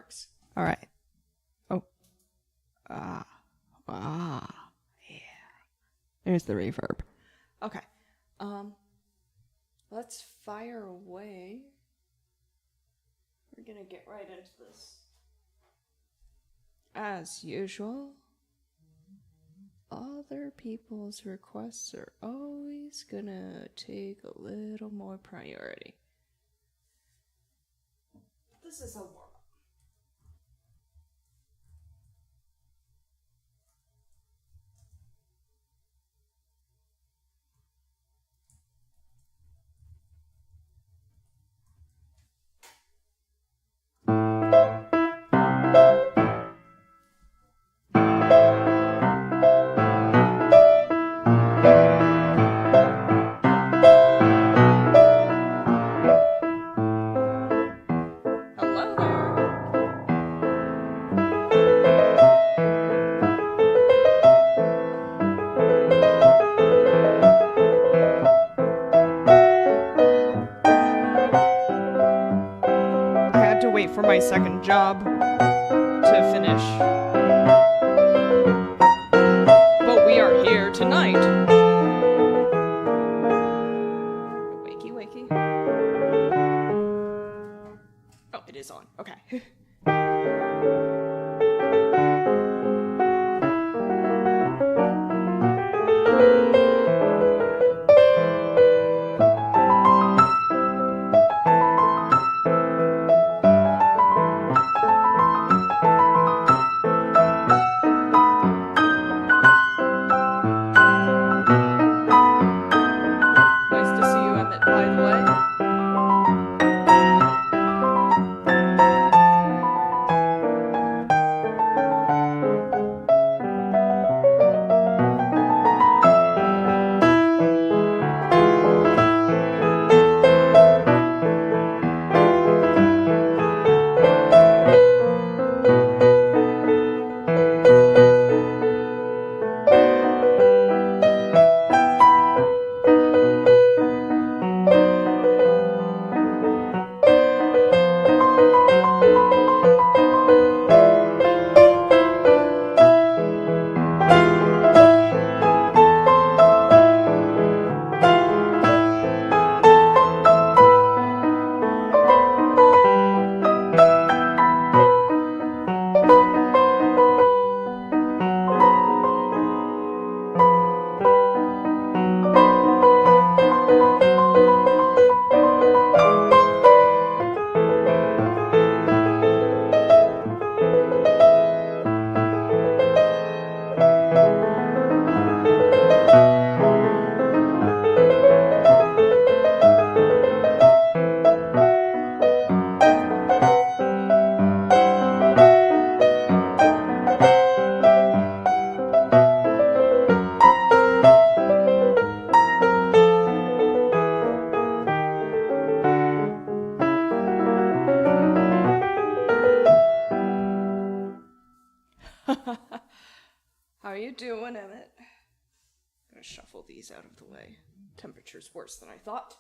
works. All right. Oh. Yeah. There's the reverb. Okay. Let's fire away. We're gonna get right into this. As usual, other people's requests are always gonna take a little more priority. This is a warm-up. For my second job to finish. But we are here tonight. Wakey, wakey. Oh, it is on. Okay. How you doing, Emmett? I'm gonna shuffle these out of the way. Temperature's worse than I thought.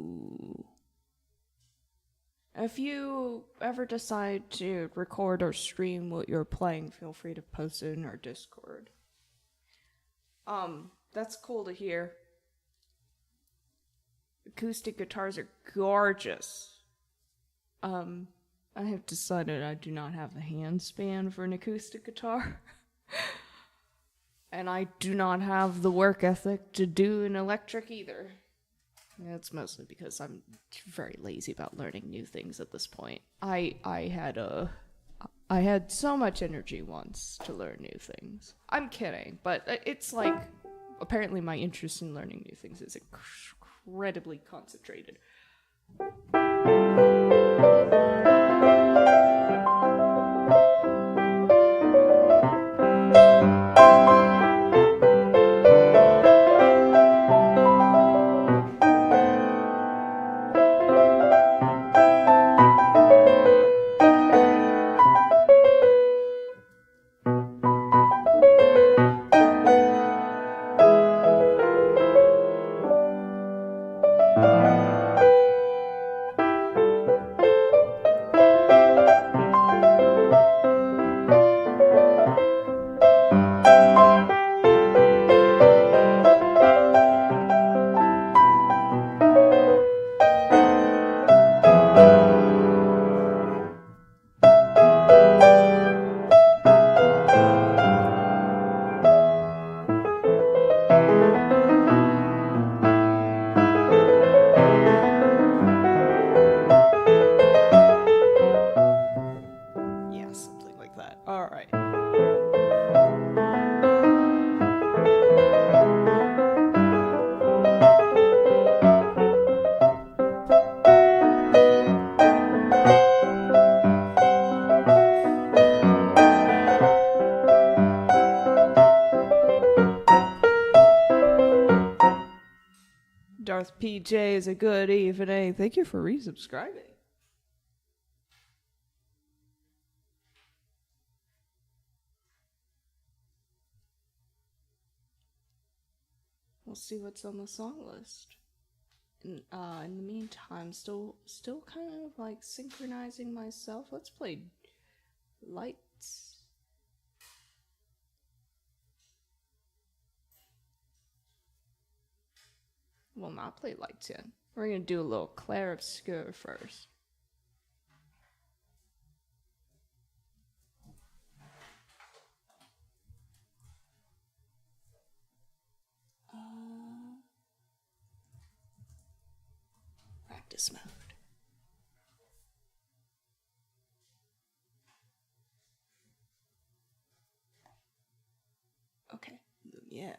you. If you ever decide to record or stream what you're playing, feel free to post it in our Discord. That's cool to hear. Acoustic guitars are gorgeous. I have decided I do not have the hand span for an acoustic guitar. And I do not have the work ethic to do an electric either. It's mostly because I'm very lazy about learning new things at this point. I had so much energy once to learn new things. I'm kidding, but it's like, apparently my interest in learning new things is incredibly concentrated. Darth PJ is a good evening. Thank you for resubscribing. We'll see what's on the song list. In the meantime, still kind of like synchronizing myself. Let's play Lights. We'll not play Lights yet. We're gonna do a little Clair Obscur first. Practice mode. Okay, yeah.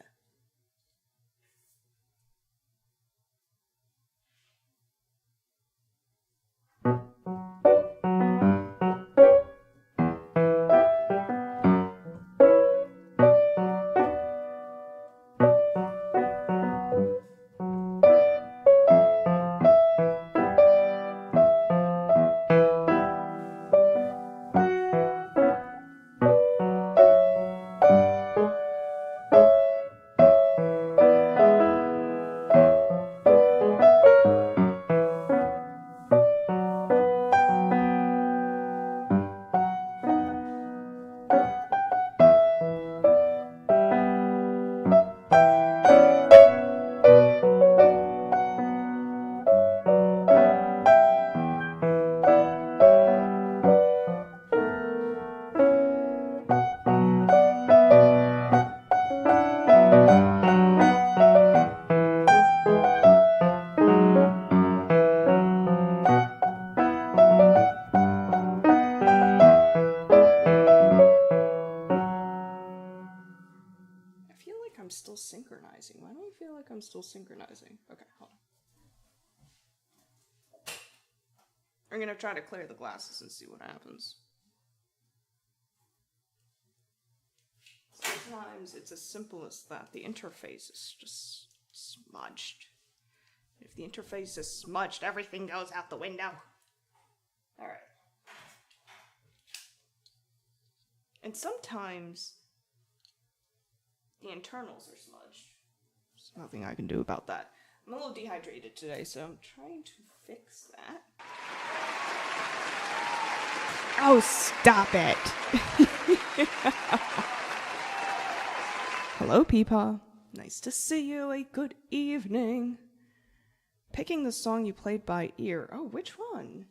Still synchronizing. Why do I feel like I'm still synchronizing? Okay, hold on. I'm gonna try to clear the glasses and see what happens. Sometimes it's as simple as that. The interface is just smudged. If the interface is smudged, everything goes out the window. Alright. And sometimes the internals are smudged. There's nothing I can do about that. I'm a little dehydrated today, so I'm trying to fix that. Oh, stop it. Hello, Peepaw. Nice to see you. A good evening. Picking the song you played by ear. Oh, which one?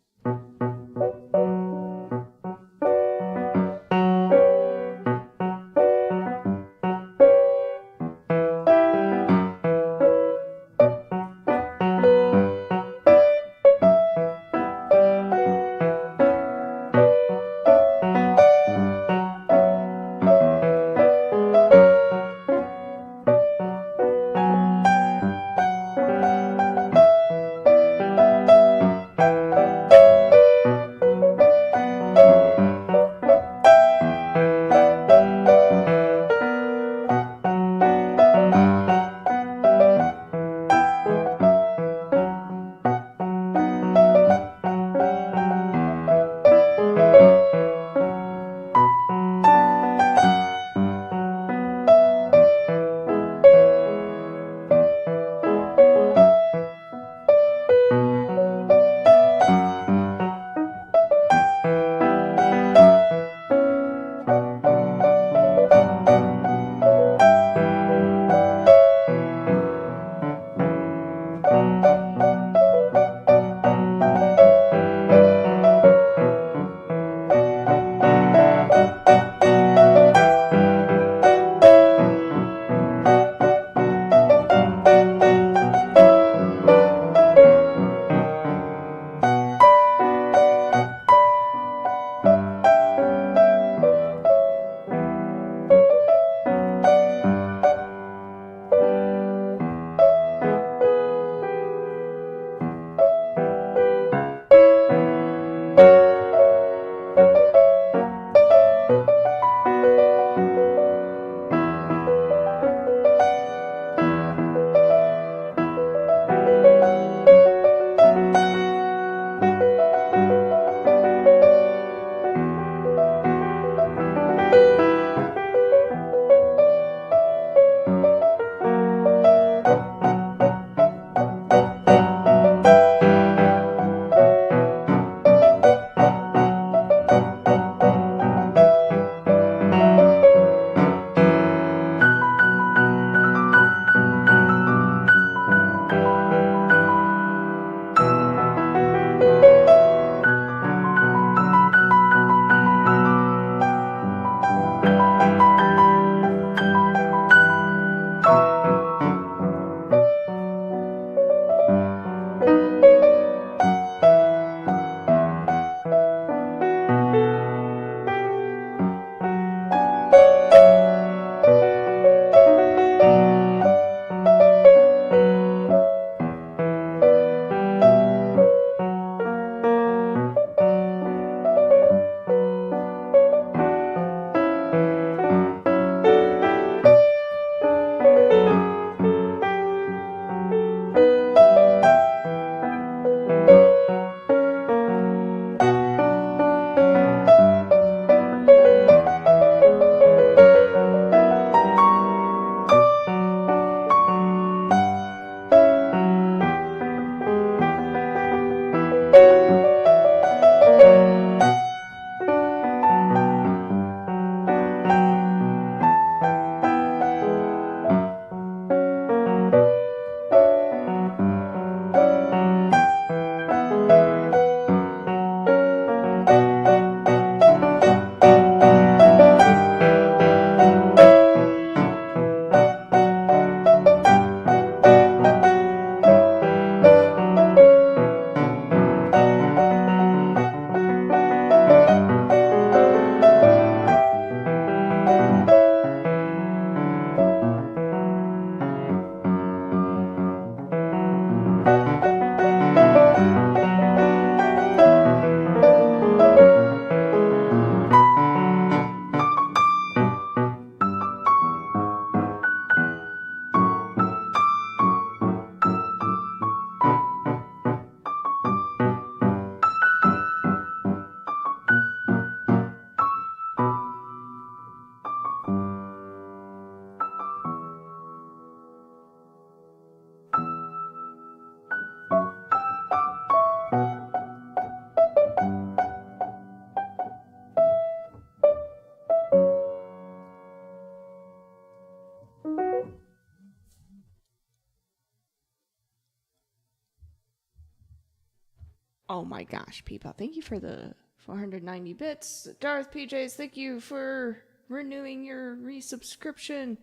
Oh my gosh, Peepa, thank you for the 490 bits. Darth PJs, thank you for renewing your resubscription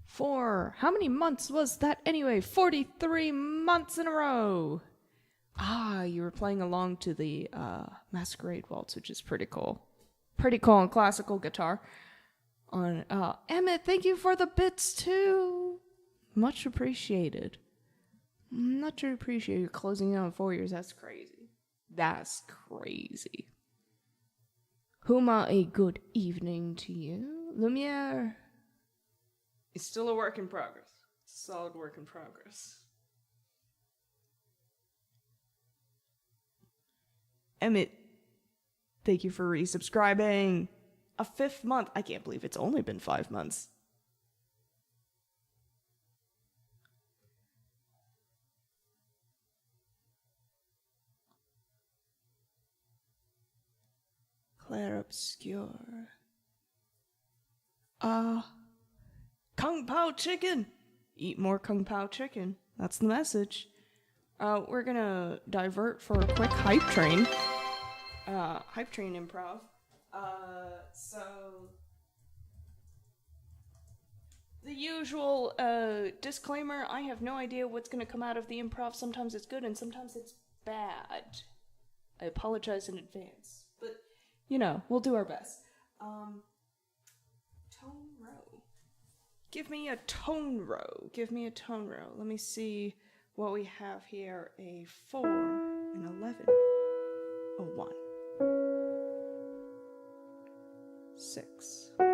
for how many months was that anyway? 43 months in a row. Ah, you were playing along to the Masquerade Waltz, which is pretty cool. Pretty cool on classical guitar. On Emmett, thank you for the bits too. Much appreciated. Much appreciated. Closing in on 4 years. That's crazy. That's crazy. Huma, a good evening to you. Lumiere. It's still a work in progress. It's a solid work in progress. Emmett, thank you for resubscribing. A 5th month. I can't believe it's only been 5 months. Claire Obscure. Kung Pao chicken. Eat more Kung Pao chicken. That's the message. We're gonna divert for a quick hype train. Hype train improv. So the usual disclaimer, I have no idea what's gonna come out of the improv. Sometimes it's good and sometimes it's bad. I apologize in advance. But, you know, we'll do our best. Tone row. Give me a tone row. Give me a tone row. Let me see what we have here. A 4, an 11, a 1, 6, 5.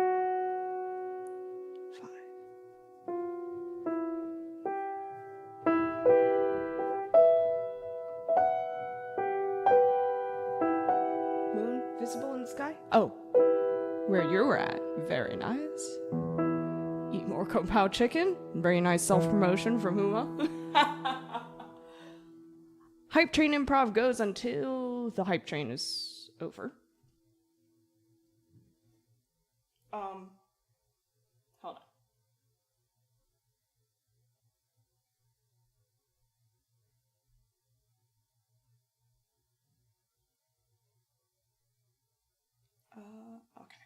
Moon visible in the sky? Oh, where you were at. Very nice. Eat more Kung Pao chicken. Very nice self-promotion from Huma. Hype train improv goes until the hype train is over. Hold on. Okay.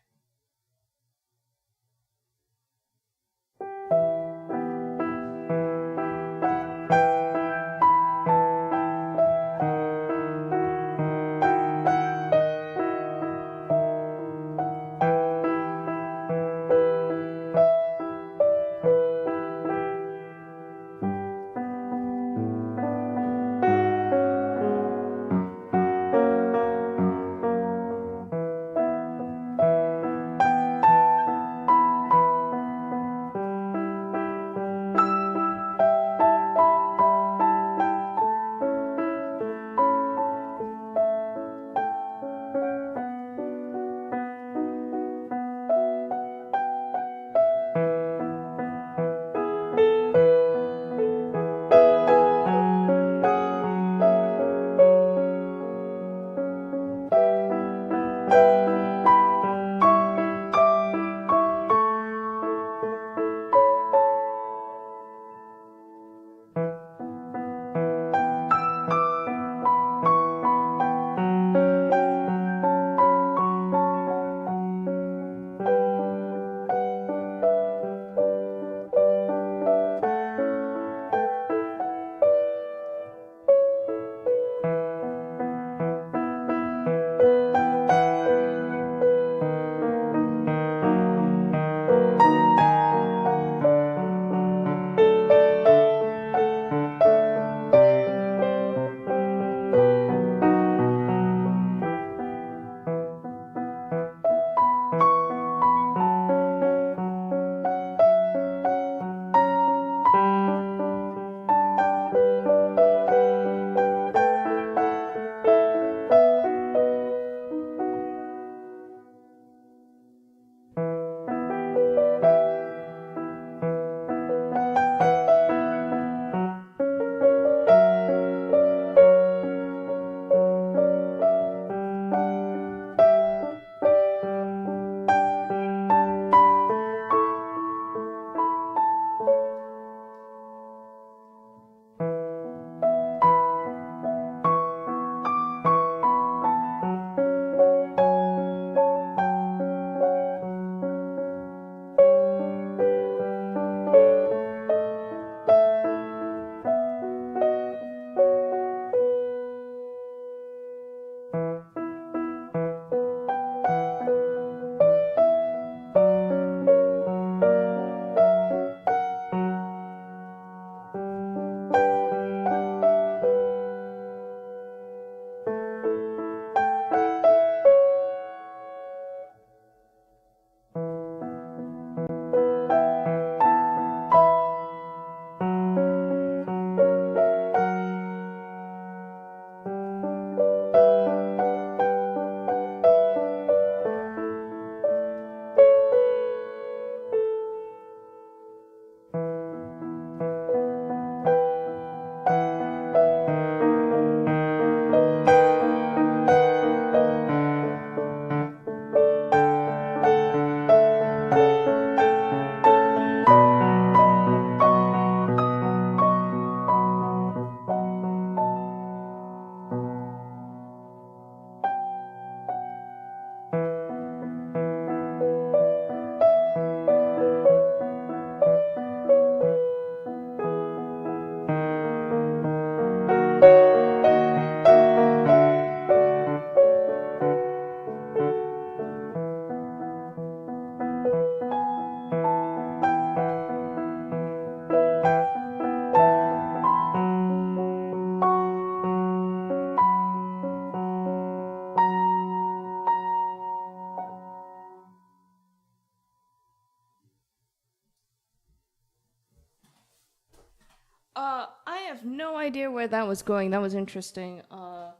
idea where that was going. That was interesting. A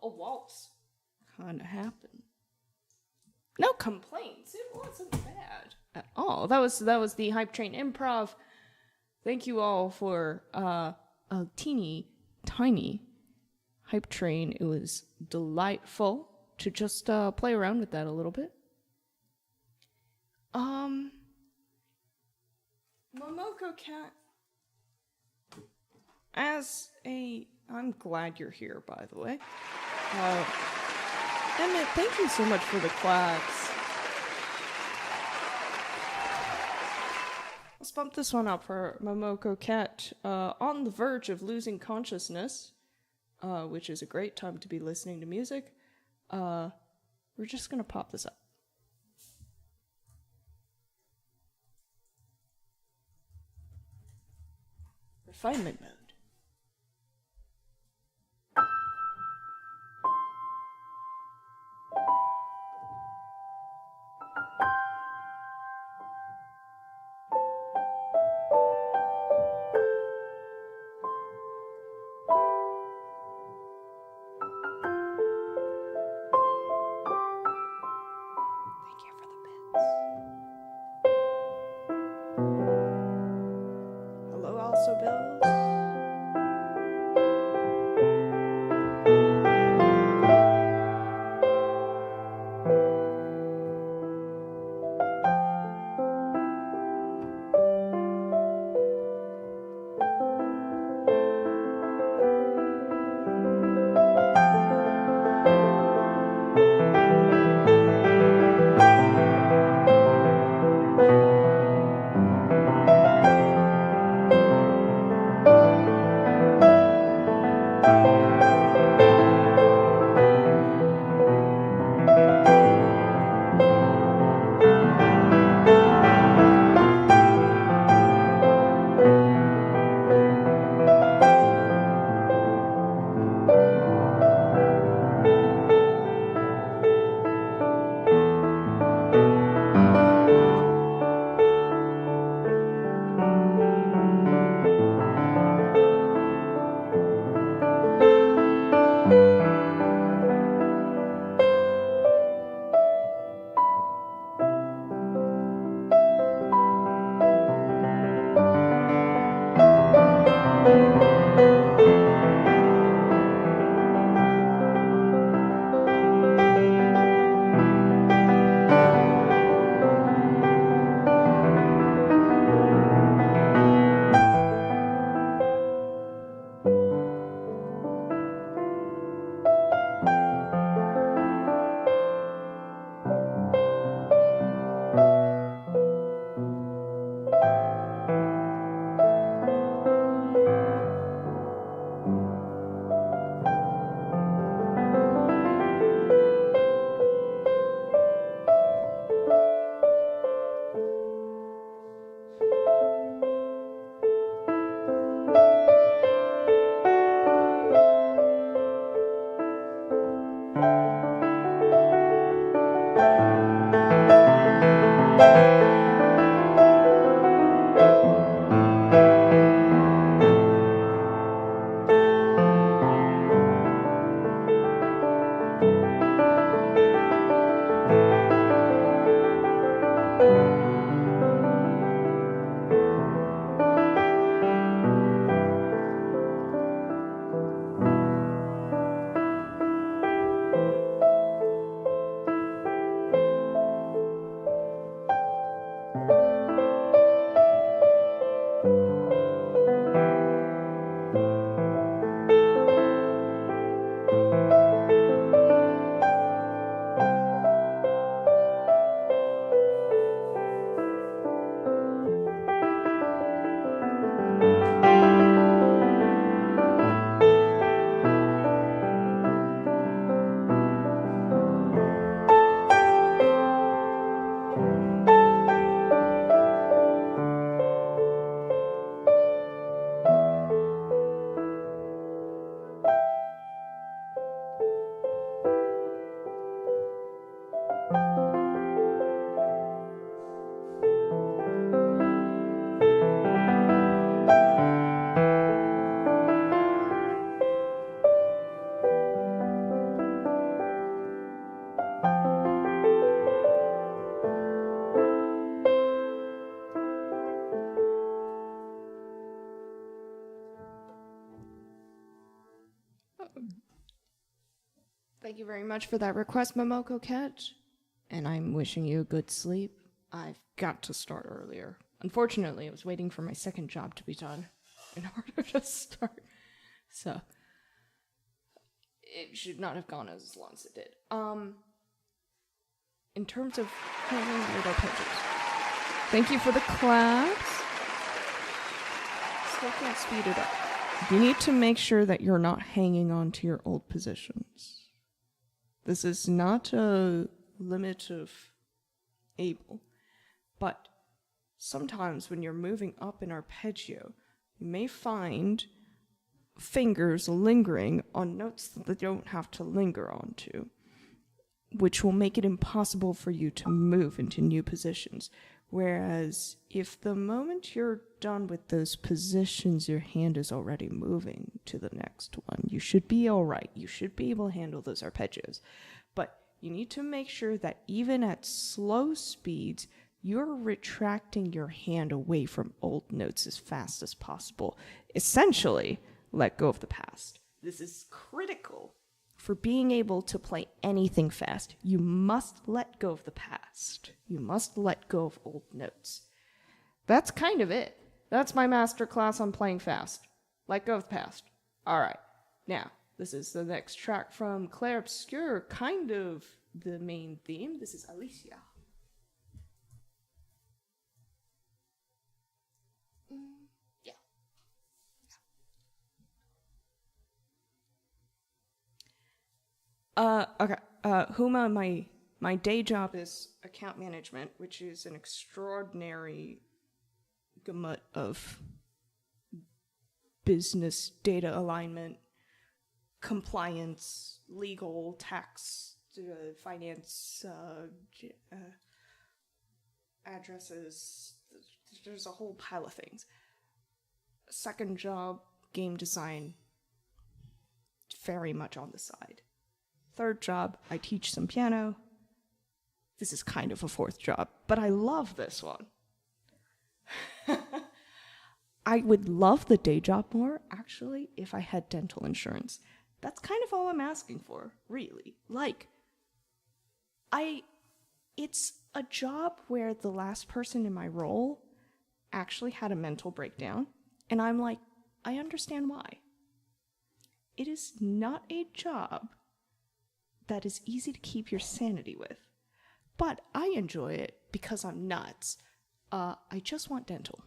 waltz kind of happened. No complaints. It wasn't bad at all. That was the Hype Train Improv. Thank you all for a teeny tiny Hype Train. It was delightful to just play around with that a little bit. Momoko Cat, I'm glad you're here, by the way. Emmett, thank you so much for the quacks. Let's bump this one up for Momoko Cat. On the verge of losing consciousness, which is a great time to be listening to music. We're just gonna pop this up. Refinement mode. Hello, also Bills. Thank you very much for that request, Momoko Cat. And I'm wishing you a good sleep. I've got to start earlier. Unfortunately, I was waiting for my second job to be done in order to start. So, it should not have gone as long as it did. In terms of hanging with our pitches. Thank you for the class. Still can't speed it up. You need to make sure that you're not hanging on to your old positions. This is not a limit of able, but sometimes when you're moving up in arpeggio, you may find fingers lingering on notes that they don't have to linger onto, which will make it impossible for you to move into new positions. Whereas if the moment you're done with those positions, your hand is already moving to the next one, you should be all right. You should be able to handle those arpeggios. But you need to make sure that even at slow speeds, you're retracting your hand away from old notes as fast as possible. Essentially, let go of the past. This is critical for being able to play anything fast. You must let go of the past. You must let go of old notes. That's kind of it. That's my master class on playing fast. Let go of the past. All right. Now, this is the next track from Claire Obscure, kind of the main theme. This is Alicia. Okay. Huma, my day job is account management, which is an extraordinary gamut of business data alignment, compliance, legal, tax, finance, addresses. There's a whole pile of things. Second job, game design, very much on the side. Third job, I teach some piano. This is kind of a fourth job, but I love this one. I would love the day job more, actually, if I had dental insurance. That's kind of all I'm asking for, really. It's a job where the last person in my role actually had a mental breakdown, and I'm like, I understand why. It is not a job that is easy to keep your sanity with. But I enjoy it because I'm nuts. I just want dental.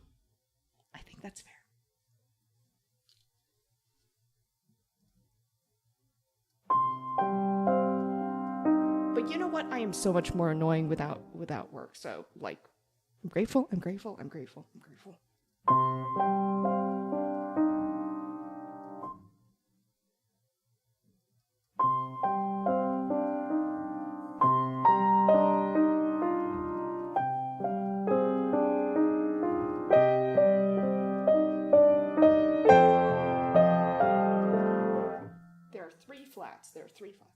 I think that's fair. But you know what? I am so much more annoying without work. So, I'm grateful. There are three flats.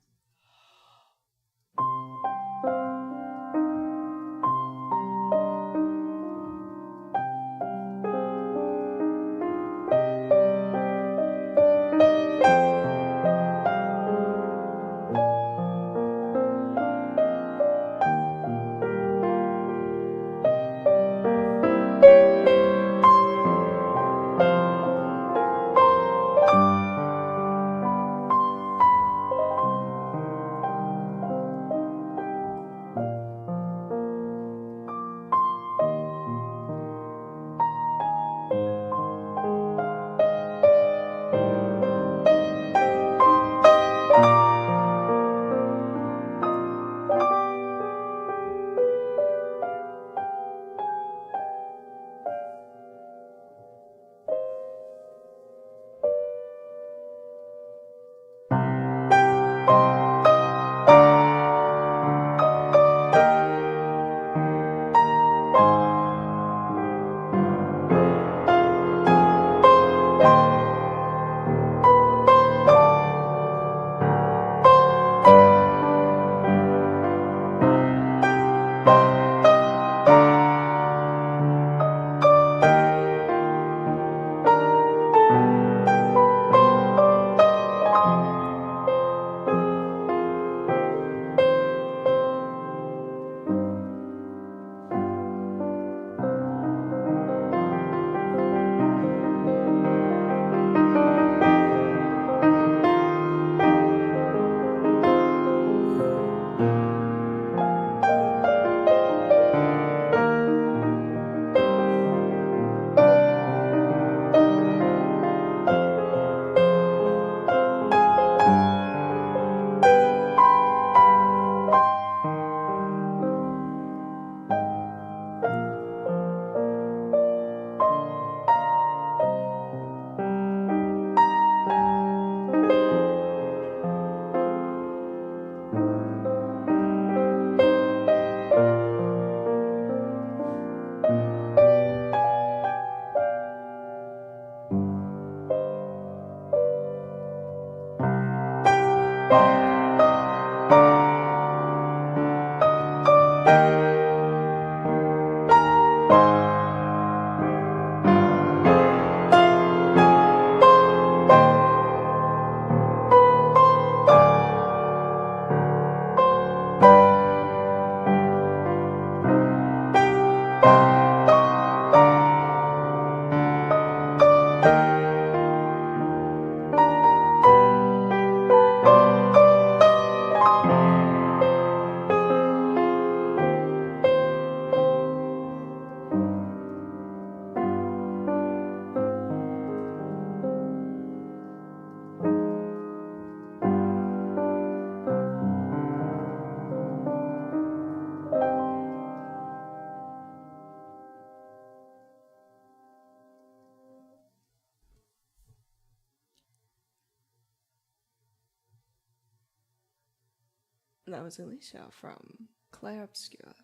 That was Alicia from Claire Obscure.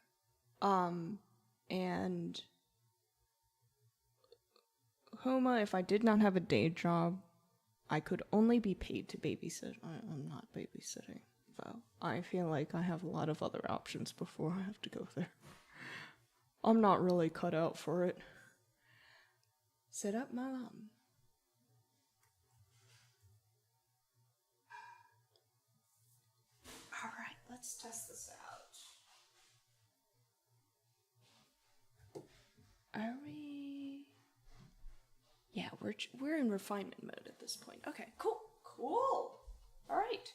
And Homa, if I did not have a day job, I could only be paid to babysit. I'm not babysitting, though. I feel like I have a lot of other options before I have to go there. I'm not really cut out for it. Sit up, Malam. Alright, let's test this out. Are we... Yeah, we're in refinement mode at this point. Okay, cool. Alright.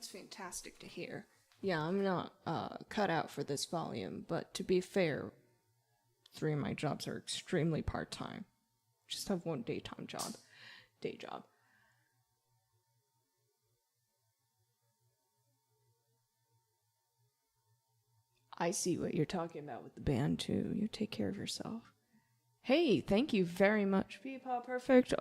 That's fantastic to hear. Yeah, I'm not cut out for this volume, but to be fair, 3 of my jobs are extremely part-time. Just have one day job. I see what you're talking about with the band, too. You take care of yourself. Hey, thank you very much, Peepaw Perfect,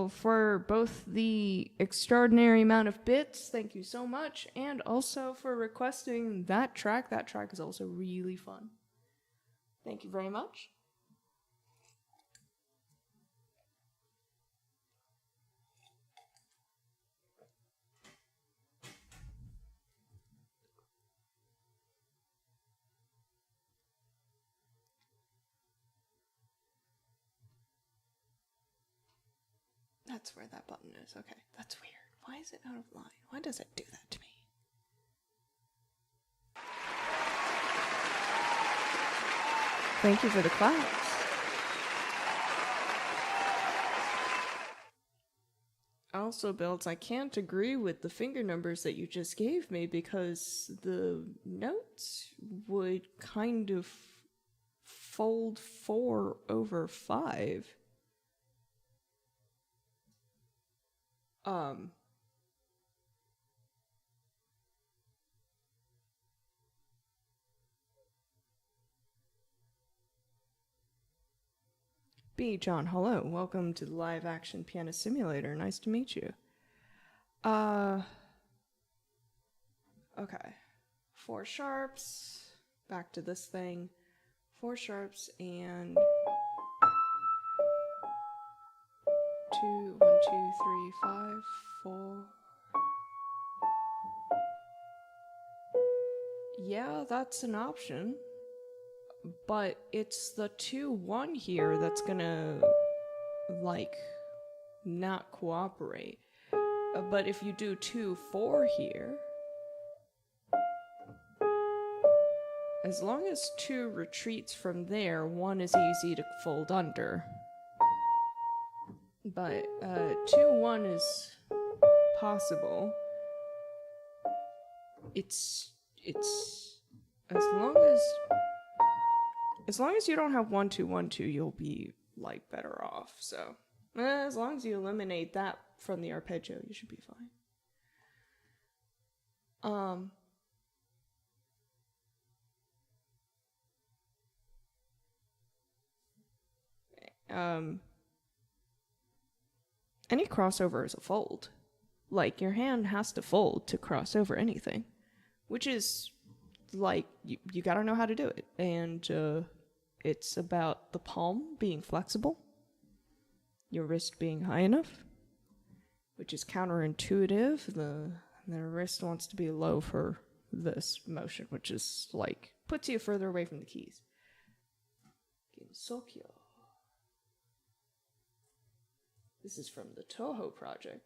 for both the extraordinary amount of bits. Thank you so much. And also for requesting that track. That track is also really fun. Thank you very much. That's where that button is. Okay, that's weird. Why is it out of line? Why does it do that to me? Thank you for the claps. Also, Builds, I can't agree with the finger numbers that you just gave me because the notes would kind of fold 4 over 5. B. John, hello. Welcome to the live action pianist simulator. Nice to meet you. Okay. 4 sharps. Back to this thing. 4 sharps and 2, 1, 2, 3, 5, 4. Yeah, that's an option. But it's the 2-1 here that's gonna, like, not cooperate. But if you do 2-4 here, as long as 2 retreats from there, 1 is easy to fold under. But 2-1 is possible. It's as long as you don't have 1-2-1-2, you'll be like better off. So as long as you eliminate that from the arpeggio, you should be fine. Any crossover is a fold. Like, your hand has to fold to cross over anything, which is, like, you gotta know how to do it. And it's about the palm being flexible, your wrist being high enough, which is counterintuitive. The wrist wants to be low for this motion, which is, like, puts you further away from the keys. Ginsokyo. This is from the Toho project.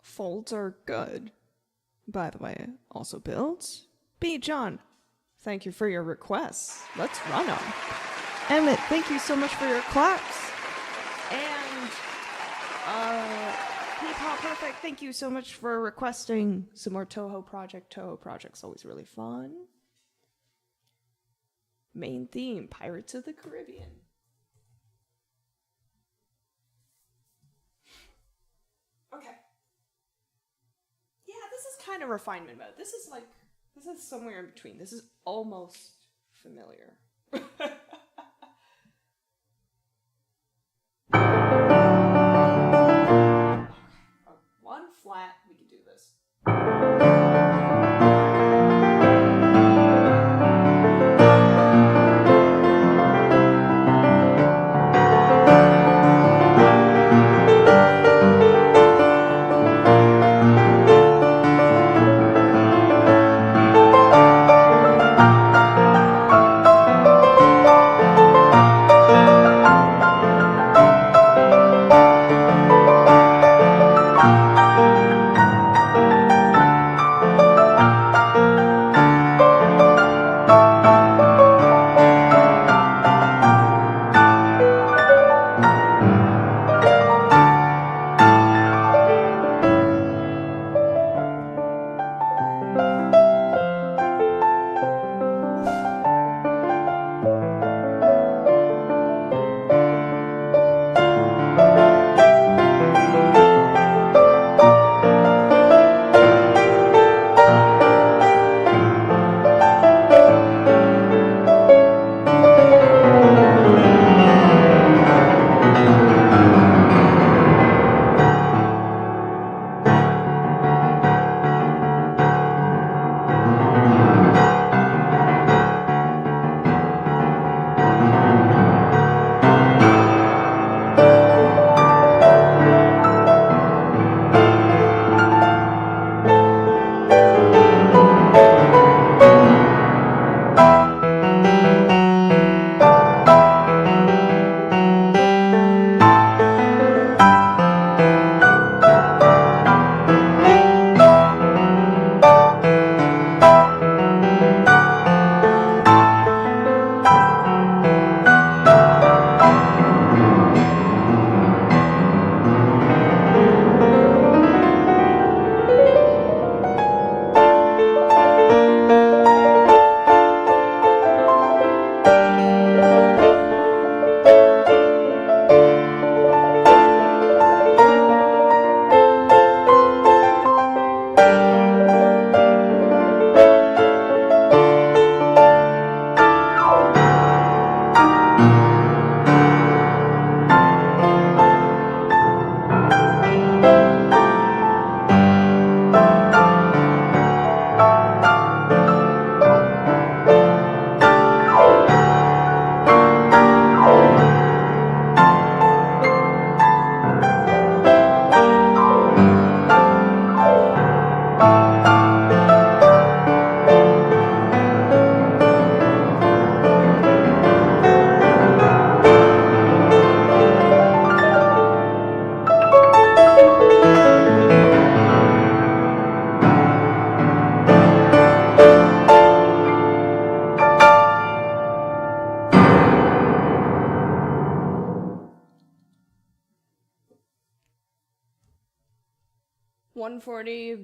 Folds are good. By the way, also builds. B. John, thank you for your requests. Let's run them. Emmett, thank you so much for your claps. And, P-Pop Perfect, thank you so much for requesting some more Toho Project. Toho Project's always really fun. Main theme, Pirates of the Caribbean. Okay. Yeah, this is kind of refinement mode. This is somewhere in between. This is almost familiar. One flat, we can do this.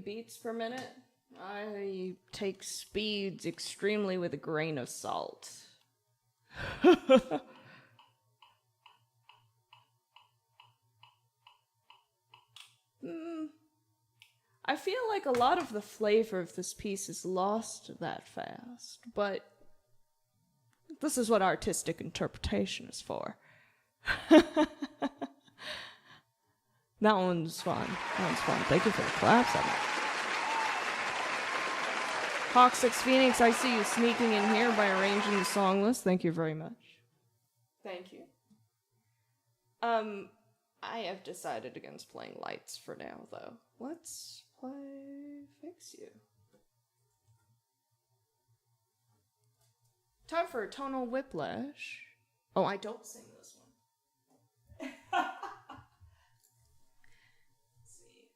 Beats per minute. I take speeds extremely with a grain of salt. I feel like a lot of the flavor of this piece is lost that fast, but this is what artistic interpretation is for. That one's fun. Thank you for the claps. Hawk6 Phoenix, I see you sneaking in here by arranging the song list. Thank you very much. Thank you. I have decided against playing lights for now, though. Let's play Fix You. Time for a tonal whiplash. Oh, I don't sing this one. Let's see.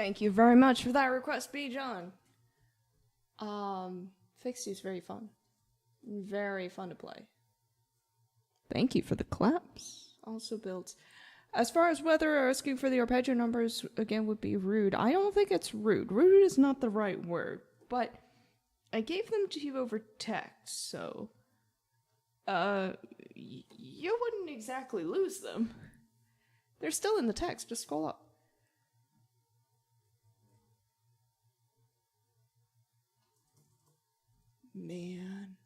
Thank you very much for that request, B. John. Fixie's very fun. Very fun to play. Thank you for the claps. Also built. As far as whether asking for the arpeggio numbers again would be rude, I don't think it's rude. Rude is not the right word, but I gave them to you over text, so you wouldn't exactly lose them. They're still in the text. Just scroll up. Man,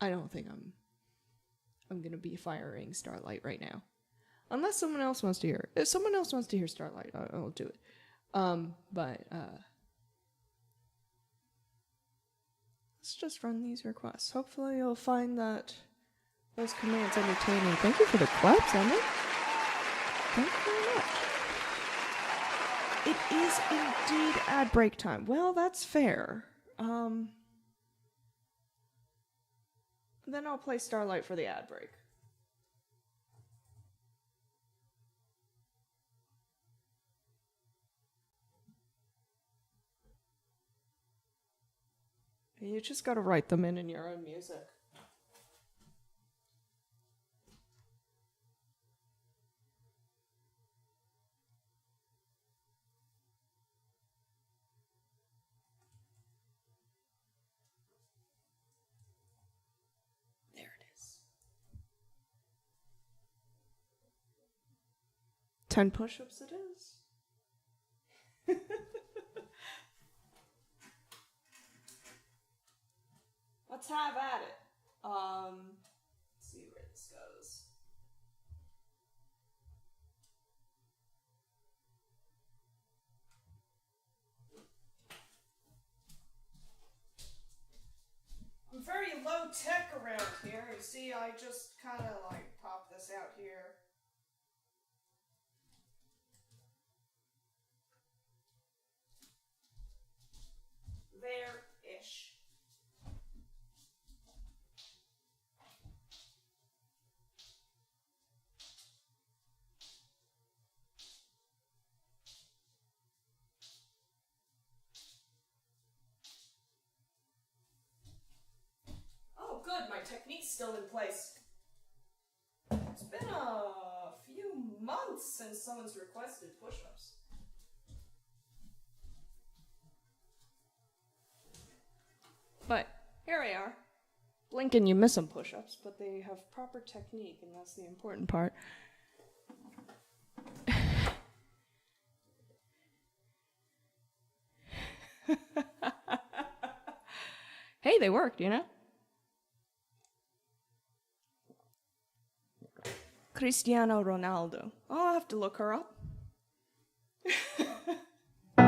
I don't think I'm gonna be firing Starlight right now, unless someone else wants to hear it. If someone else wants to hear Starlight, I'll do it. But let's just run these requests. Hopefully, you'll find that those commands entertaining. Thank you for the claps, Emma. Thank you very much. It is indeed ad break time. Well, that's fair. Then I'll play Starlight for the ad break. You just gotta write them in your own music. There it is. 10 push-ups it is. Let's have at it. Let's see where this goes. I'm very low tech around here. You see, I just kind of like pop this out here. There-ish. Oh, good, my technique's still in place. It's been a few months since someone's requested push-ups. But here we are. Blink and you miss some push-ups, but they have proper technique, and that's the important part. Hey, they worked, you know? Cristiano Ronaldo. I'll have to look her up. Far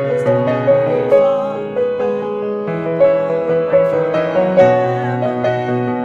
away from the memory.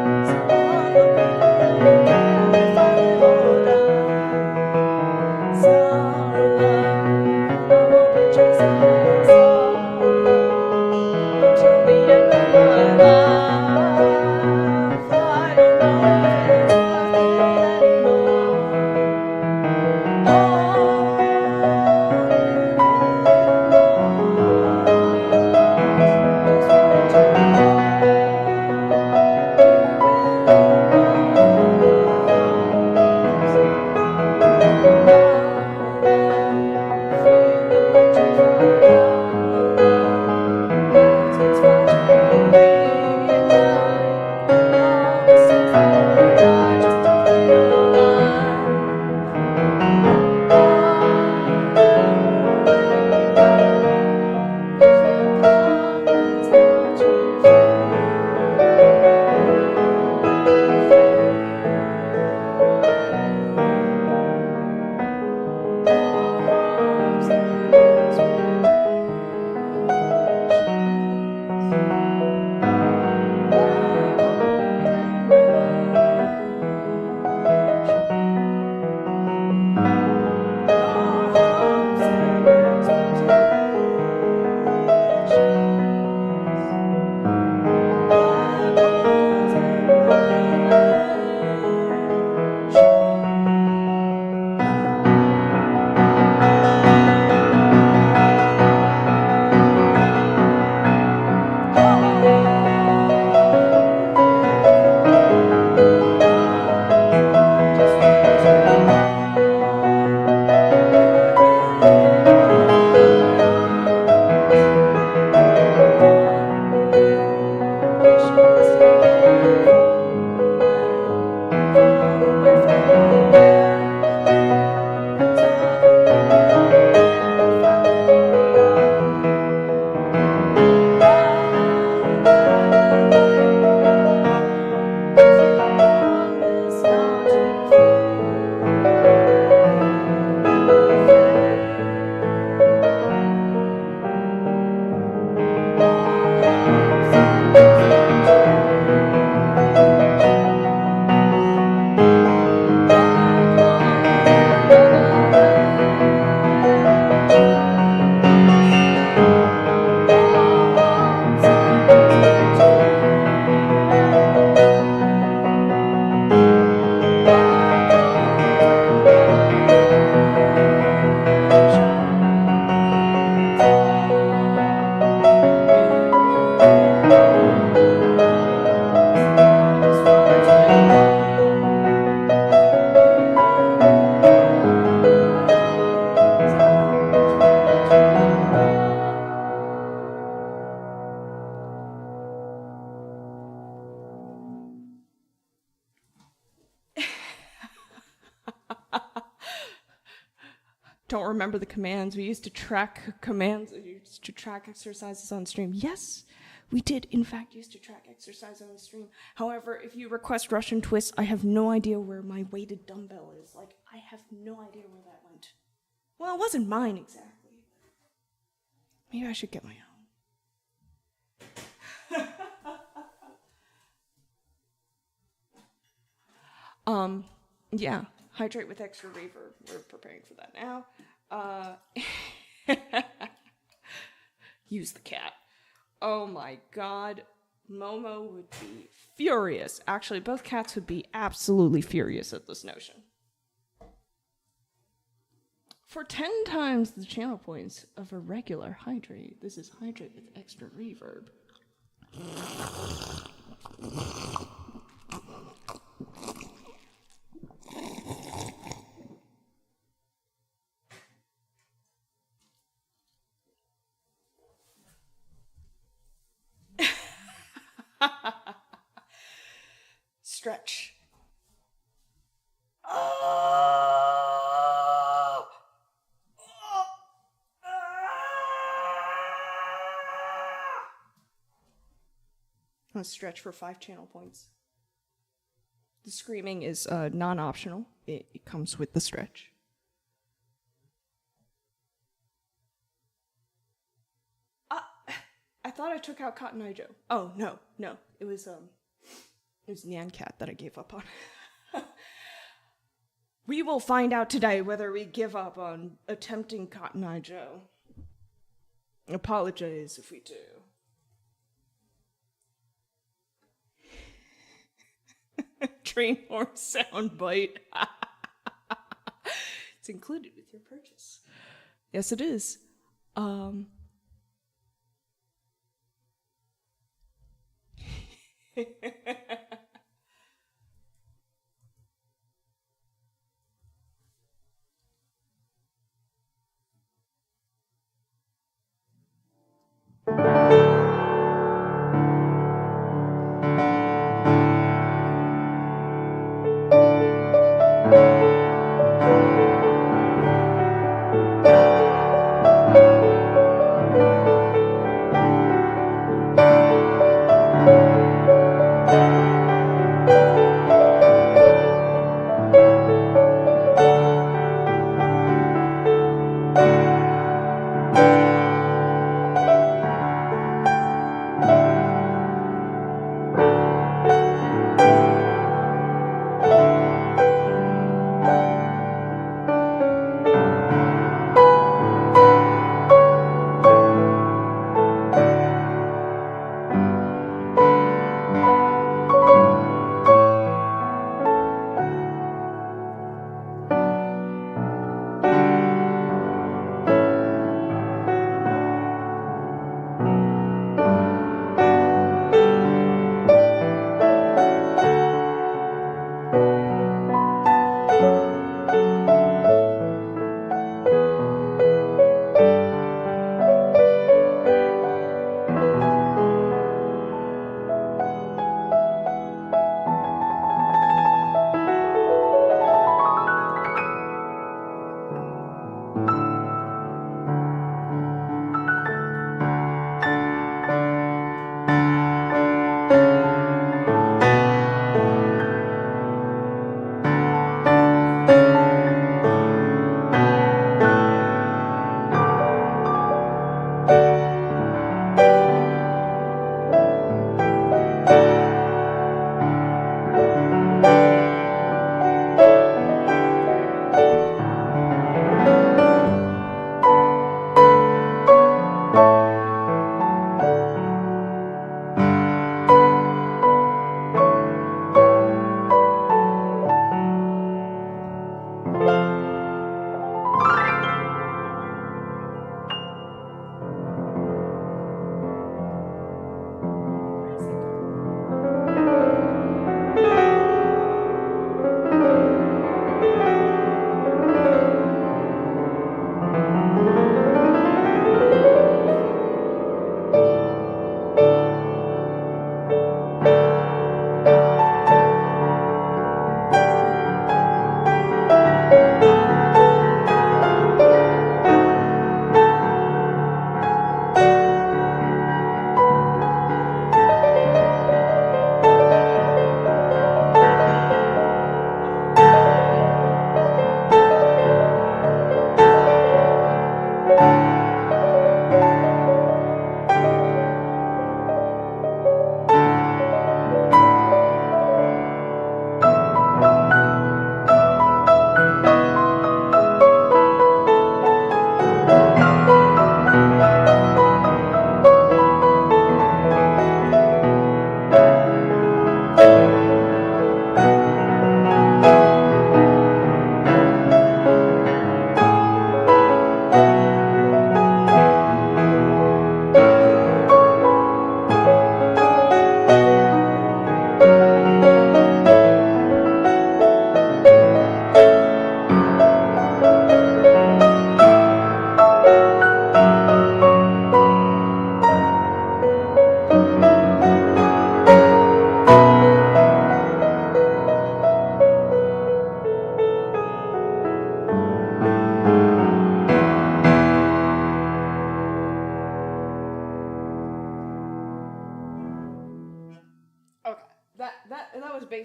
don't remember the commands. We used to track commands. We used to track exercises on stream. Yes, we did, in fact, used to track exercise on the stream. However, if you request Russian twists, I have no idea where my weighted dumbbell is. Like, I have no idea where that went. Well, it wasn't mine exactly. Maybe I should get my own. Yeah, hydrate with extra reverb. We're preparing for that now. Use the cat. Oh my god. Momo would be furious. Actually, both cats would be absolutely furious at this notion. For 10 times the channel points of a regular hydrate, this is hydrate with extra reverb. Stretch. Let's stretch for 5 channel points. The screaming is non-optional. It comes with the stretch. I thought I took out Cotton Eye Joe. Oh, no. It was Nyan Cat that I gave up on. We will find out today whether we give up on attempting Cotton Eye Joe. Apologize if we do. Train horn soundbite. It's included with your purchase. Yes, it is.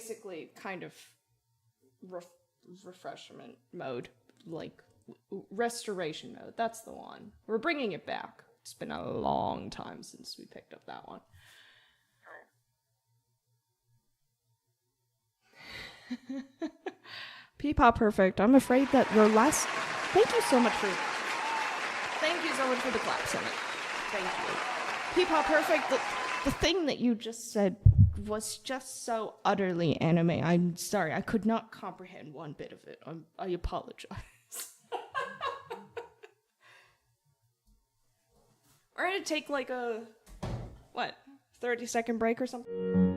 basically kind of refreshment mode, like restoration mode. That's the one. We're bringing it back. It's been a long time since we picked up that one. Peepop Perfect, I'm afraid that your last... Thank you so much for the claps on it. Thank you. Peepop Perfect, the thing that you just said was just so utterly anime. I'm sorry, I could not comprehend one bit of it. I apologize. We're gonna take like a 30-second break or something?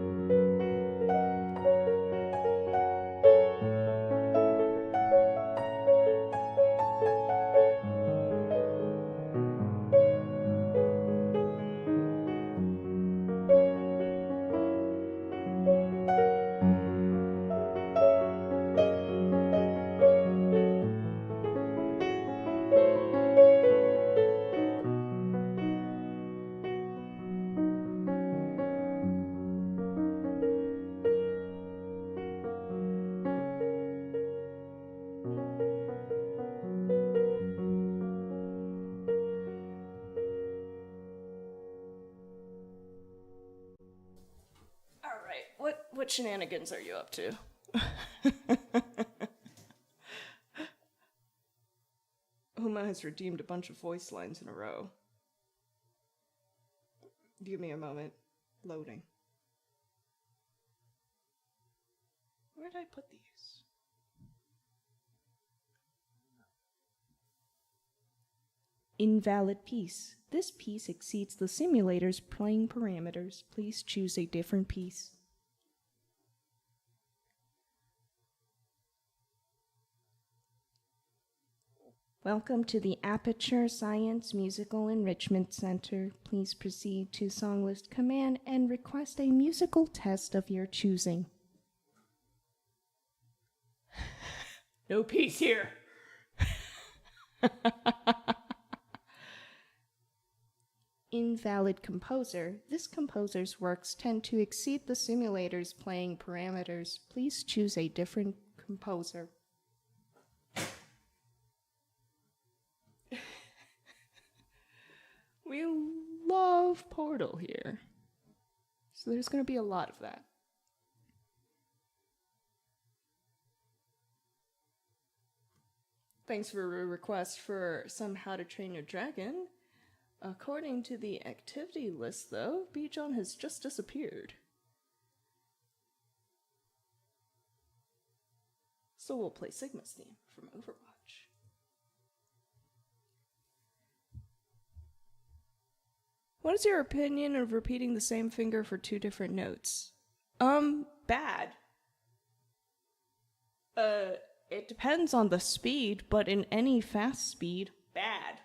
What shenanigans are you up to? Uma has redeemed a bunch of voice lines in a row. Give me a moment. Loading. Where did I put these? Invalid piece. This piece exceeds the simulator's playing parameters. Please choose a different piece. Welcome to the Aperture Science Musical Enrichment Center. Please proceed to song list command and request a musical test of your choosing. No piece here. Invalid composer. This composer's works tend to exceed the simulator's playing parameters. Please choose a different composer. We love Portal here. So there's going to be a lot of that. Thanks for a request for some How to Train Your Dragon. According to the activity list, though, Bijan has just disappeared. So we'll play Sigma's theme from Overwatch. What is your opinion of repeating the same finger for 2 different notes? Bad. It depends on the speed, but in any fast speed, bad.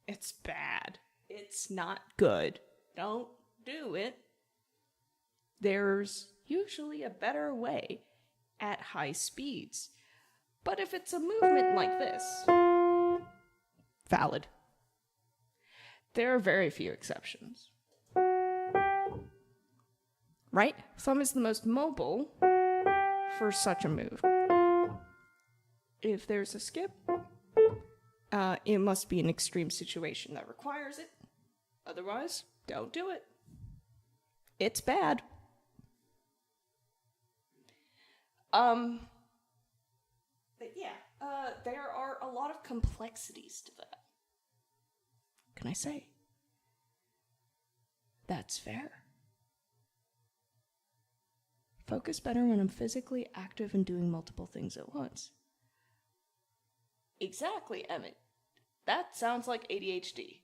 It's bad. It's not good. Don't do it. There's usually a better way at high speeds. But if it's a movement like this, valid. There are very few exceptions. Right? Thumb is the most mobile for such a move. If there's a skip, it must be an extreme situation that requires it. Otherwise, don't do it. It's bad. But yeah, there are a lot of complexities to that. Can I say? That's fair. Focus better when I'm physically active and doing multiple things at once. Exactly, Emmett. That sounds like ADHD.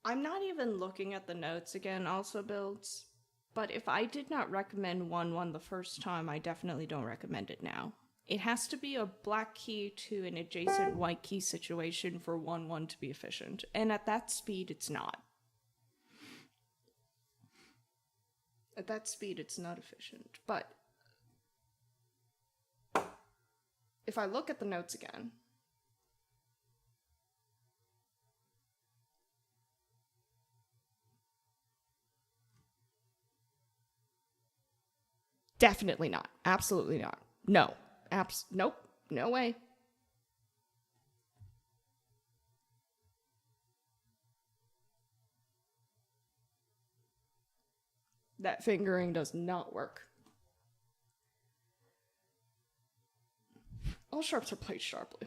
I'm not even looking at the notes again, also builds. But if I did not recommend 1-1 the first time, I definitely don't recommend it now. It has to be a black key to an adjacent white key situation for 1-1 to be efficient. And at that speed, it's not. At that speed, it's not efficient. But if I look at the notes again, definitely not. Absolutely not. No. Nope. No way. That fingering does not work. All sharps are played sharply.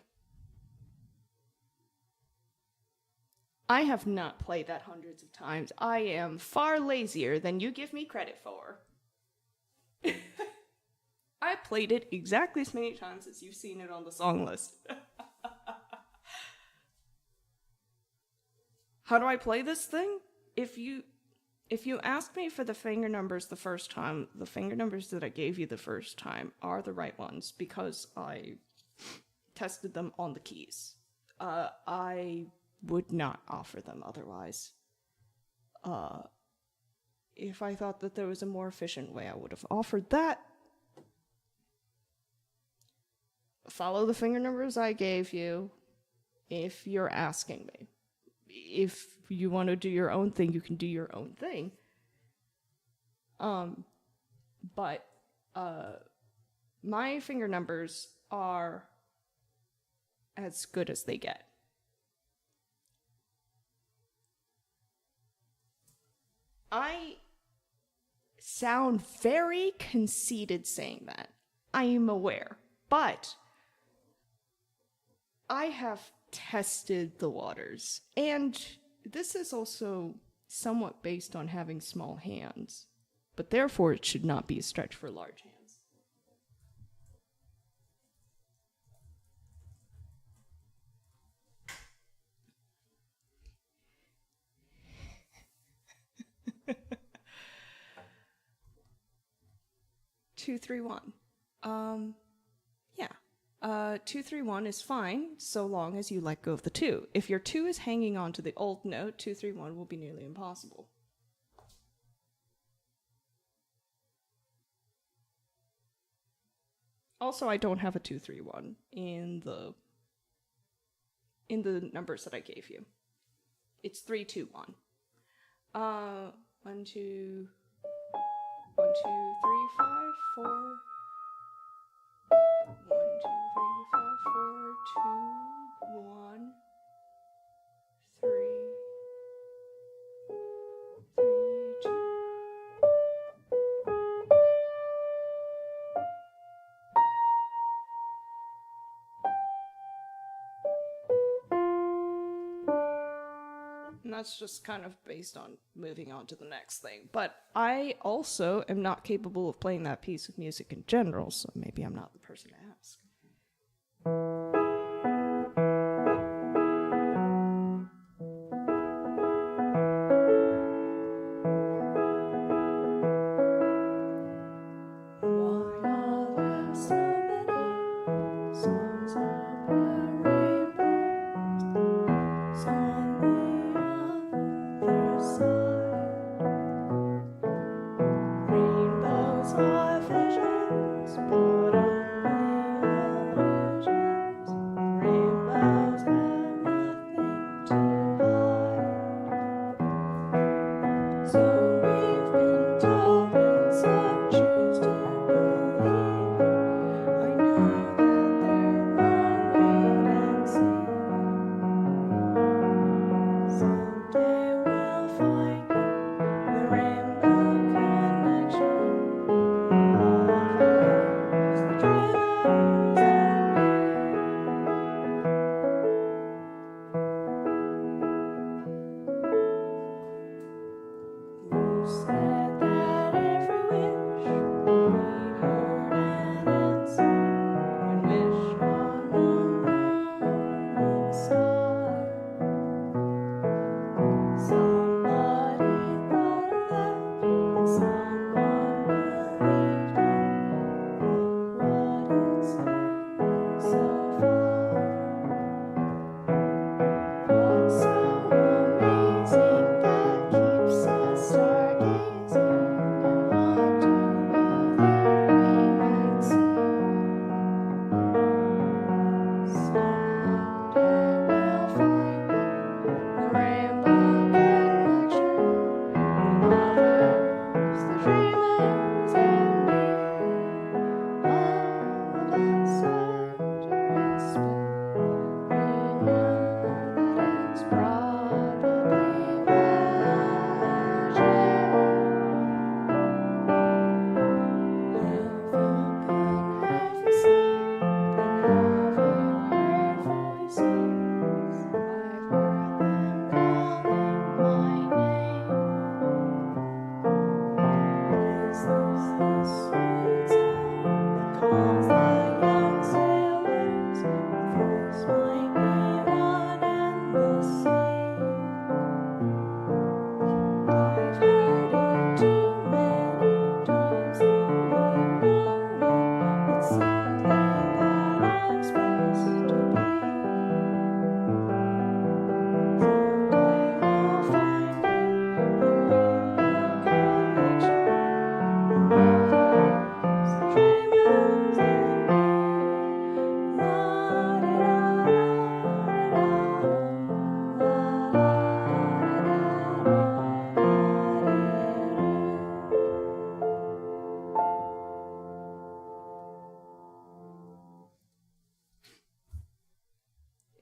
I have not played that hundreds of times. I am far lazier than you give me credit for. I played it exactly as many times as you've seen it on the song list. How do I play this thing? If you ask me for the finger numbers the first time, the finger numbers that I gave you the first time are the right ones because I tested them on the keys. I would not offer them otherwise. If I thought that there was a more efficient way, I would have offered that. Follow the finger numbers I gave you if you're asking me. If you want to do your own thing, you can do your own thing. But my finger numbers are as good as they get. I sound very conceited saying that. I am aware. But I have tested the waters. And this is also somewhat based on having small hands. But therefore, it should not be a stretch for large hands. Two, three, one. Yeah. 2-3-1 is fine so long as you let go of the 2. If your 2 is hanging on to the old note, 2-3-1 will be nearly impossible. Also, I don't have a 2-3-1 in the numbers that I gave you. It's 3-2-1. 1, 2, 1, 2, 3, 5, 4. 1, 2, 3, 5, 4, 2, 1, 3, 3, 2. And that's just kind of based on moving on to the next thing. But I also am not capable of playing that piece of music in general, so maybe I'm not the person to ask. So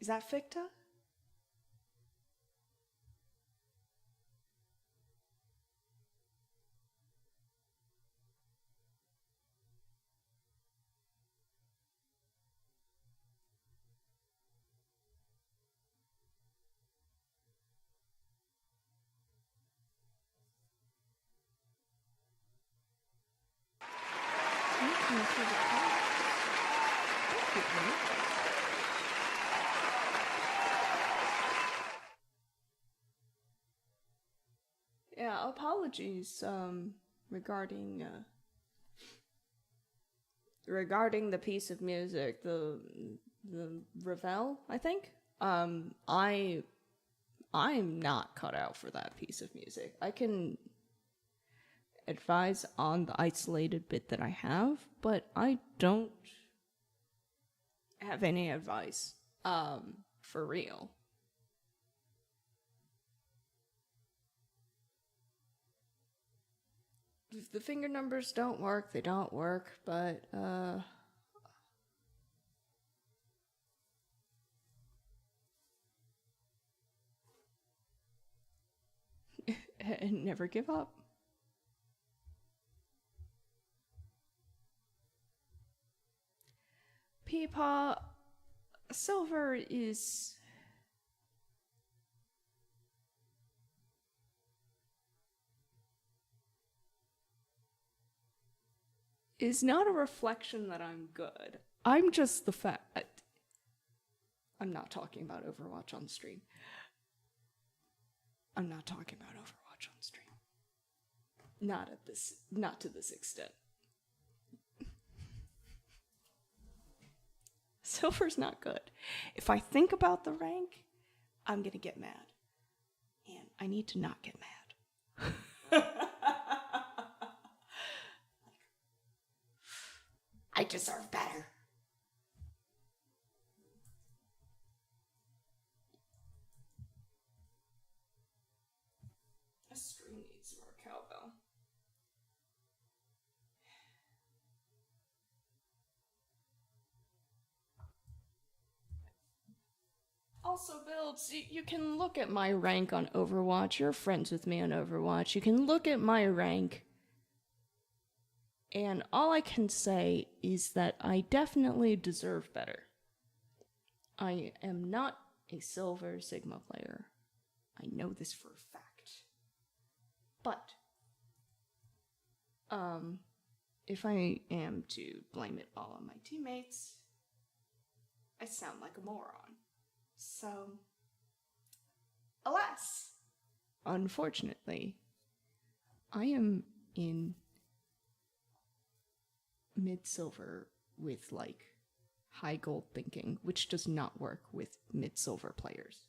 Is that ficta? Yeah, apologies regarding regarding the piece of music, the Ravel, I think. I'm not cut out for that piece of music. I can advise on the isolated bit that I have, but I don't have any advice for real. If the finger numbers don't work, they don't work, but never give up. Peepaw, silver is not a reflection that I'm good. I'm just the fact. I'm not talking about Overwatch on stream. I'm not talking about Overwatch on stream. Not to this extent. Silver's not good. If I think about the rank, I'm gonna get mad. And I need to not get mad. I deserve better. This stream needs more cowbell. Also, Builds, you can look at my rank on Overwatch. You're friends with me on Overwatch. You can look at my rank. And all I can say is that I definitely deserve better. I am not a Silver Sigma player. I know this for a fact. But, if I am to blame it all on my teammates, I sound like a moron. So, alas, unfortunately, I am in mid-silver with, like, high gold thinking, which does not work with mid-silver players.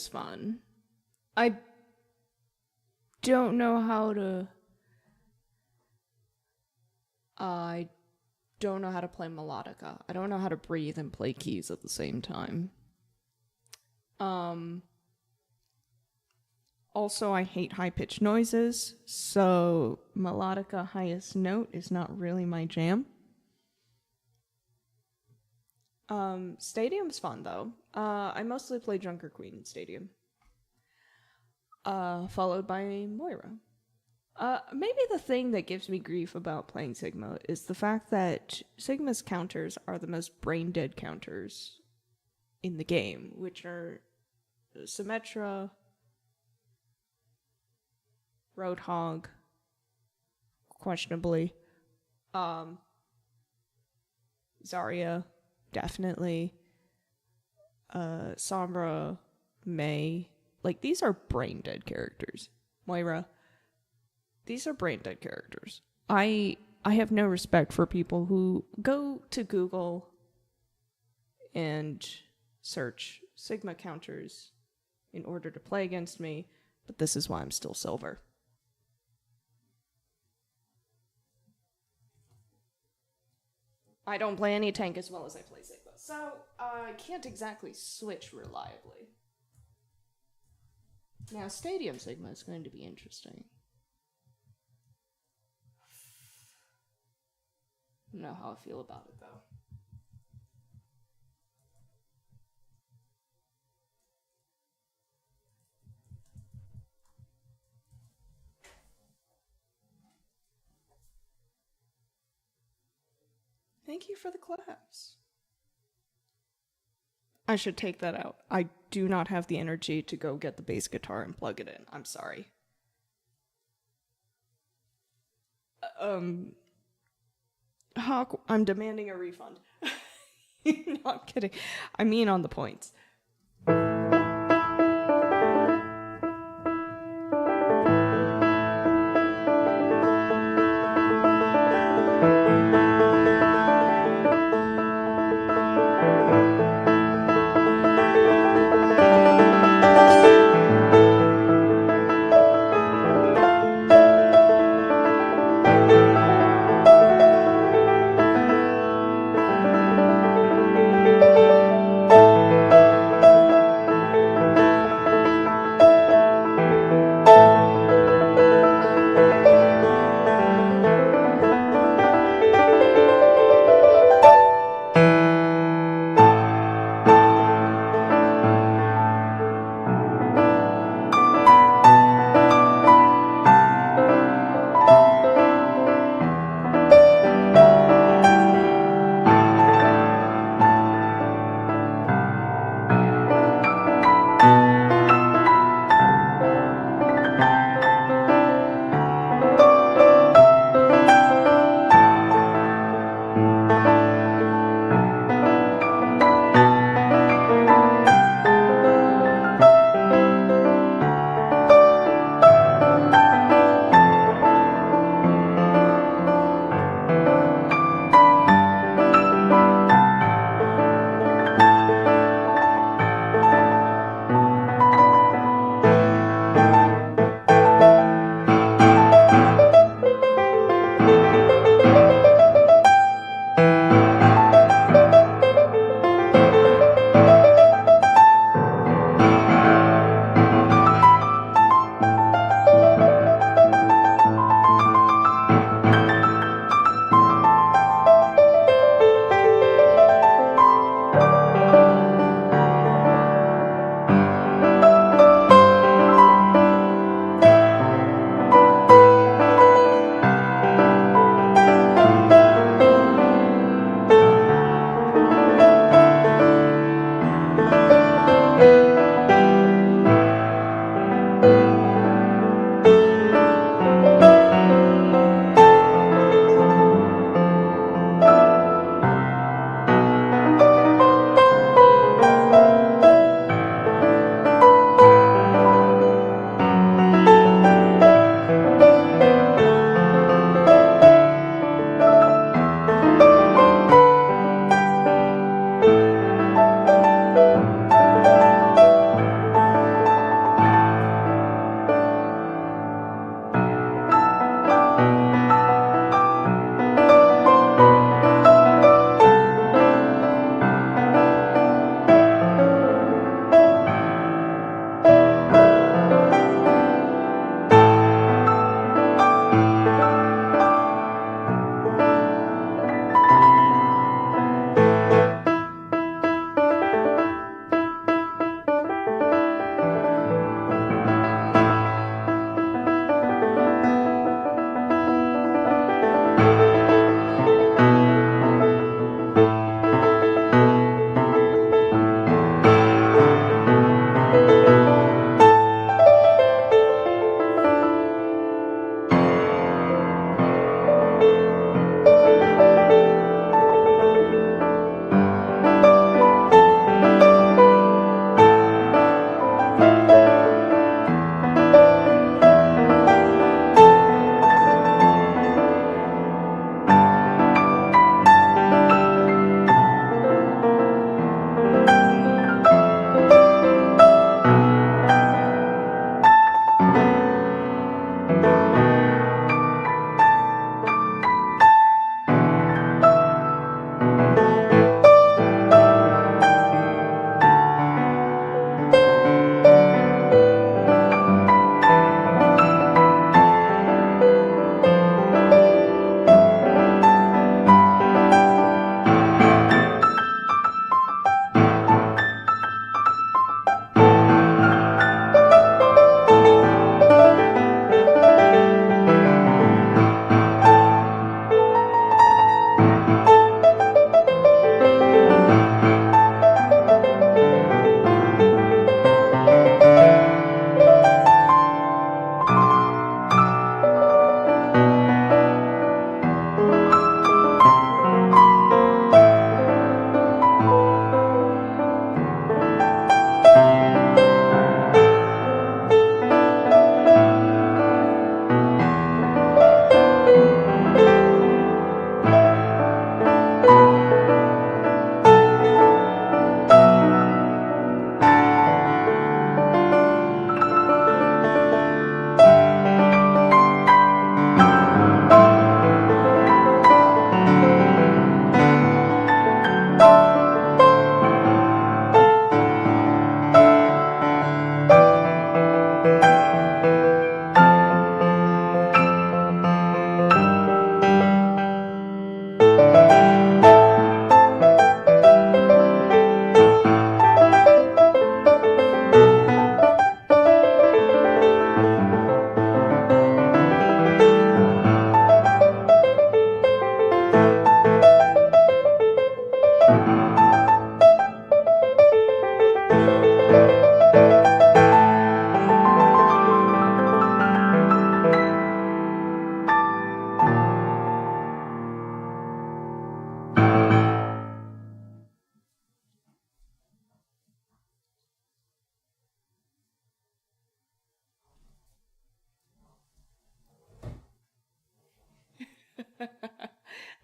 Stadium's fun. I don't know how to... I don't know how to play melodica. I don't know how to breathe and play keys at the same time. Also, I hate high-pitched noises, so melodica highest note is not really my jam. Stadium's fun, though. I mostly play Junker Queen in Stadium. Followed by Moira. Maybe the thing that gives me grief about playing Sigma is the fact that Sigma's counters are the most brain-dead counters in the game, which are Symmetra, Roadhog, questionably, Zarya, definitely, Sombra, Mei. Like, these are brain-dead characters. Moira, these are brain-dead characters. I have no respect for people who go to Google and search Sigma counters in order to play against me, but this is why I'm still silver. I don't play any tank as well as I play Sigma, so I can't exactly switch reliably. Now, Stadium Sigma is going to be interesting. I don't know how I feel about it, though. Thank you for the claps. I should take that out. I do not have the energy to go get the bass guitar and plug it in. I'm sorry. Hawk, I'm demanding a refund. Not kidding. I mean on the points.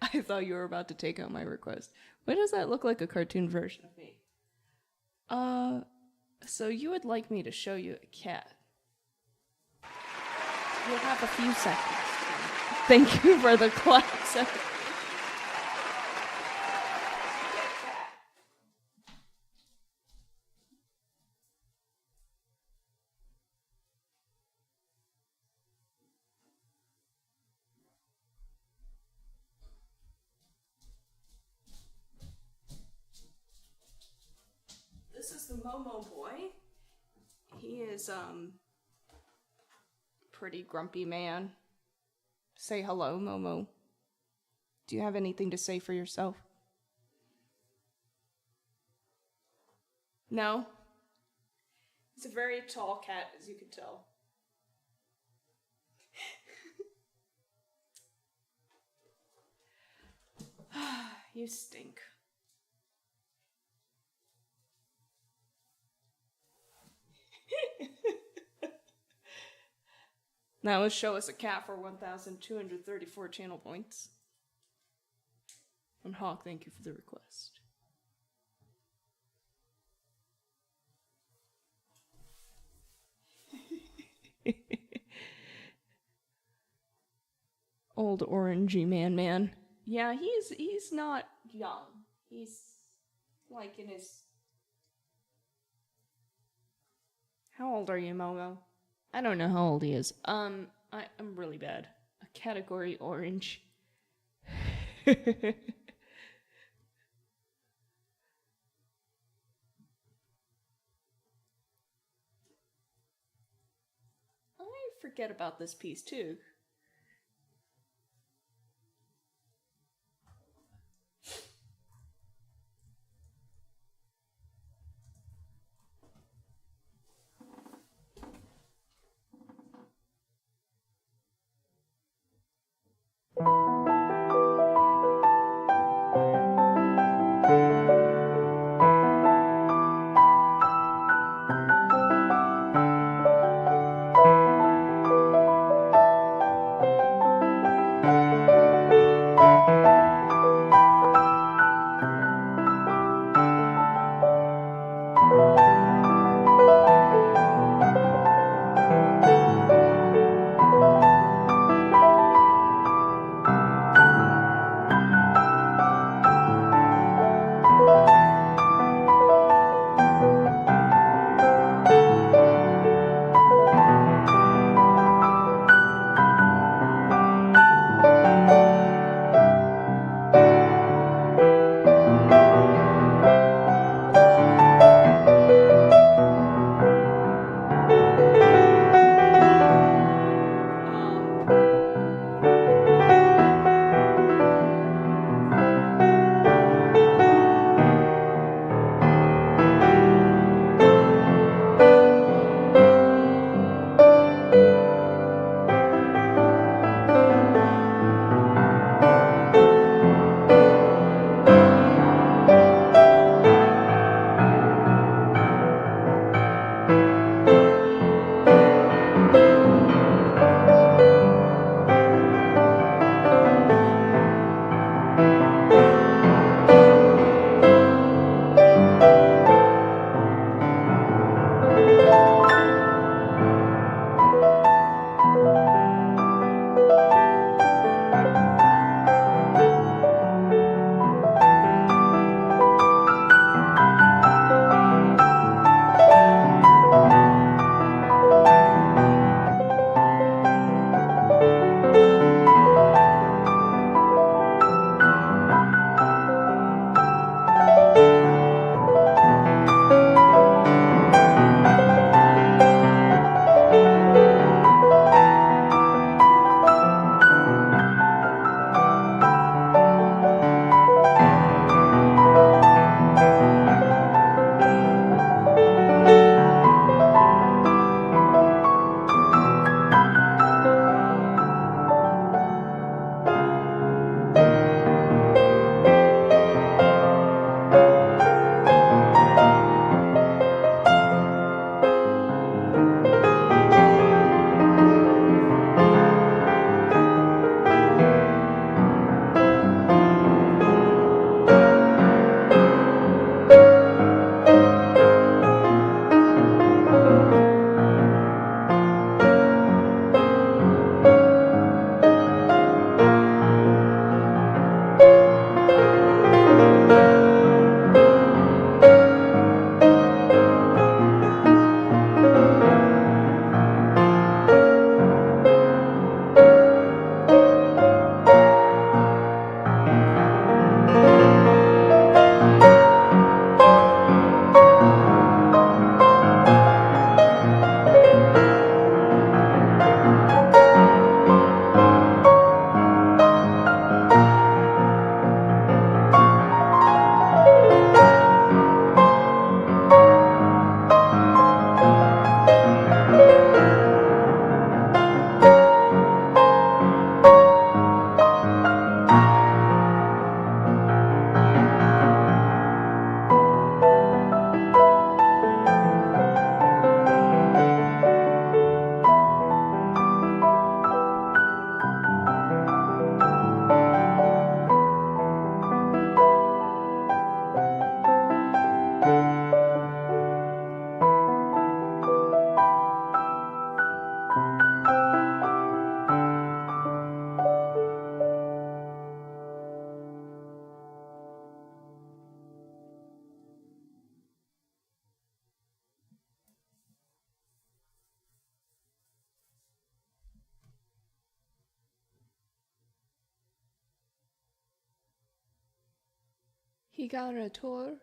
I thought you were about to take out my request. Why does that look like a cartoon version of me? So you would like me to show you a cat? You'll have a few seconds. Thank you for the claps. This is the Momo boy. He is, pretty grumpy man. Say hello, Momo. Do you have anything to say for yourself? No? He's a very tall cat, as you can tell. You stink. Now let's show us a cat for 1,234 channel points. And Hawk, thank you for the request. Old orangey man. Yeah, he's not young. He's like in his... How old are you, Momo? I don't know how old he is. I'm really bad. A category orange. I forget about this piece too. He got a tour,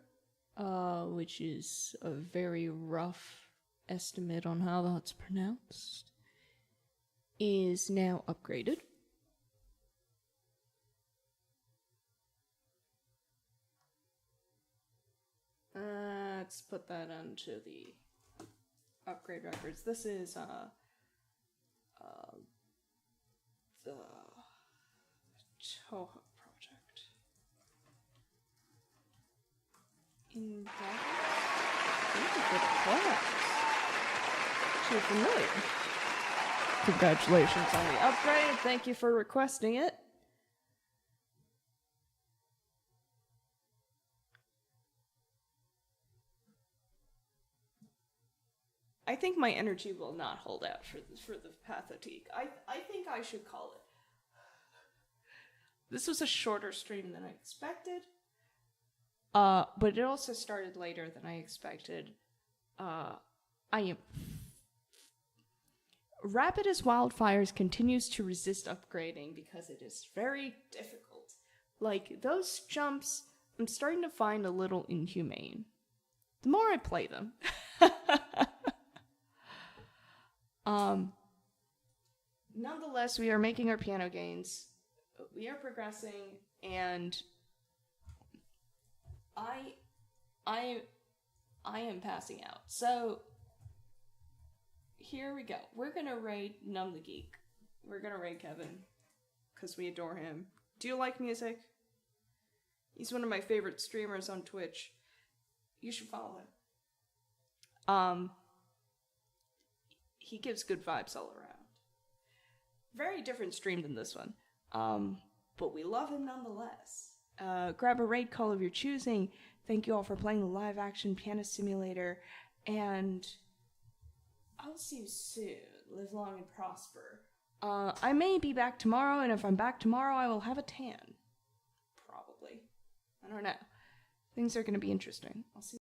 which is a very rough estimate on how that's pronounced, is now upgraded. Let's put that onto the upgrade records. This is the Toho project. In that, thank you for the class. Too familiar. Congratulations on the upgrade. Thank you for requesting it. I think my energy will not hold out for the pathotique. I think I should call it. This was a shorter stream than I expected. But it also started later than I expected. Rapid as Wildfires continues to resist upgrading because it is very difficult. Like, those jumps, I'm starting to find a little inhumane. The more I play them. Nonetheless, we are making our piano gains. We are progressing, and I am passing out. So here we go. We're gonna raid Numb the Geek. We're gonna raid Kevin because we adore him. Do you like music? He's one of my favorite streamers on Twitch. You should follow him. He gives good vibes all around. Very different stream than this one. But we love him nonetheless. Grab a raid call of your choosing. Thank you all for playing the live action pianist simulator. And I'll see you soon. Live long and prosper. I may be back tomorrow, and if I'm back tomorrow, I will have a tan. Probably. I don't know. Things are going to be interesting. I'll see you.